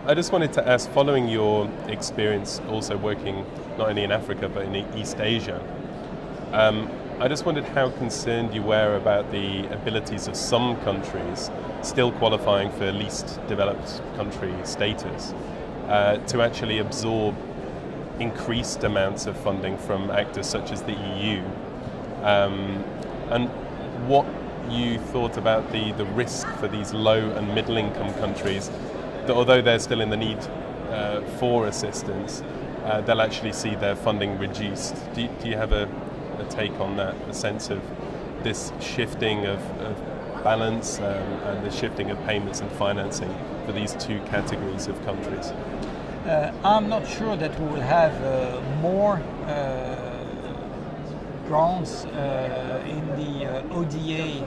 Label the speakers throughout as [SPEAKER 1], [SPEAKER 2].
[SPEAKER 1] I just wanted to ask, following your experience also working not only in Africa but in East Asia, I just wondered how concerned you were about the abilities of some countries still qualifying for least developed country status to actually absorb increased amounts of funding from actors such as the EU, and what you thought about the risk for these low and middle income countries that although they're still in the need for assistance, they'll actually see their funding reduced. Do you have a take on that, a sense of this shifting of balance and the shifting of payments and financing for these two categories of countries?
[SPEAKER 2] I'm not sure that we will have more grants in the ODA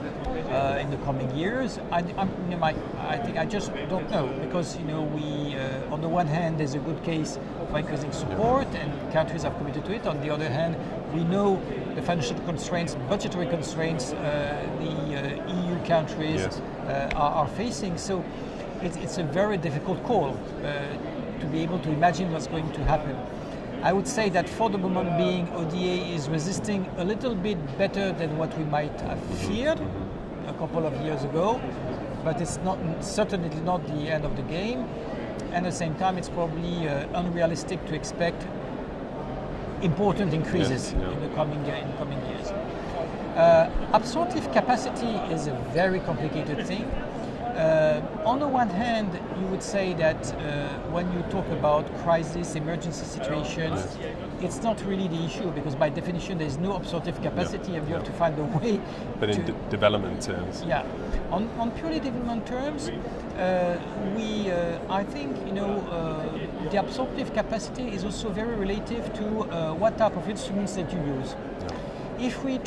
[SPEAKER 2] in the coming years. I think I just don't know, because we on the one hand there's a good case for increasing support and countries have committed to it. On the other hand, we know the financial constraints, budgetary constraints the EU countries are facing. So it's a very difficult call to be able to imagine what's going to happen. I would say that for the moment being, ODA is resisting a little bit better than what we might have feared a couple of years ago, but it's certainly not the end of the game. And at the same time, it's probably unrealistic to expect important increases in the coming years. Absorptive capacity is a very complicated thing. On the one hand, you would say that when you talk about crisis, emergency situations, it's not really the issue, because by definition there is no absorptive capacity and you have to find a way.
[SPEAKER 1] But in development terms?
[SPEAKER 2] Yeah. On purely development terms, I think the absorptive capacity is also very relative to what type of instruments that you use. If we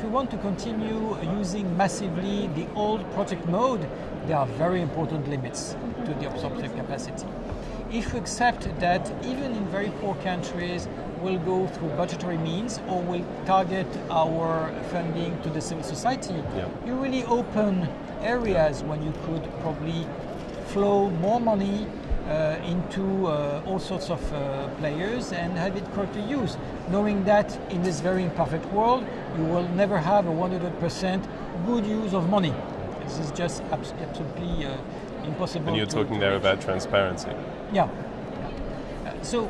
[SPEAKER 2] want to continue using massively the old project mode, there are very important limits to the absorptive capacity. If we accept that even in very poor countries we'll go through budgetary means or we'll target our funding to the civil society, you really open areas when you could probably flow more money into all sorts of players and have it correctly used, knowing that in this very imperfect world you will never have a 100% good use of money. This is just absolutely impossible.
[SPEAKER 1] And you're talking there about transparency.
[SPEAKER 2] Yeah. So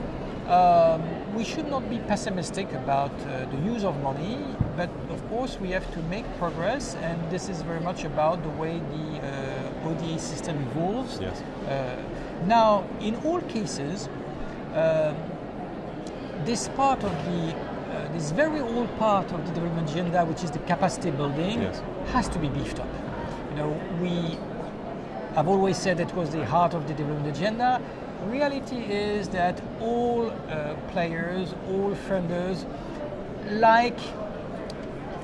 [SPEAKER 2] we should not be pessimistic about the use of money, but of course we have to make progress, and this is very much about the way the ODA system evolves.
[SPEAKER 1] Yes.
[SPEAKER 2] Now, in all cases, this part of this very old part of the development agenda, which is the capacity building, has to be beefed up. I've always said it was the heart of the development agenda. Reality is that all players, all funders, like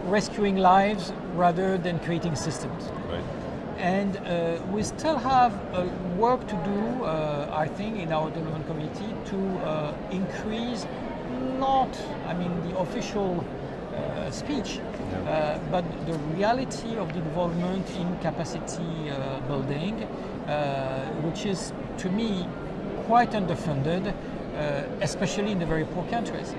[SPEAKER 2] rescuing lives rather than creating systems.
[SPEAKER 1] Right.
[SPEAKER 2] And we still have work to do, I think, in our development committee to increase the official speech, but the reality of the involvement in capacity building, which is, to me, quite underfunded, especially in the very poor countries.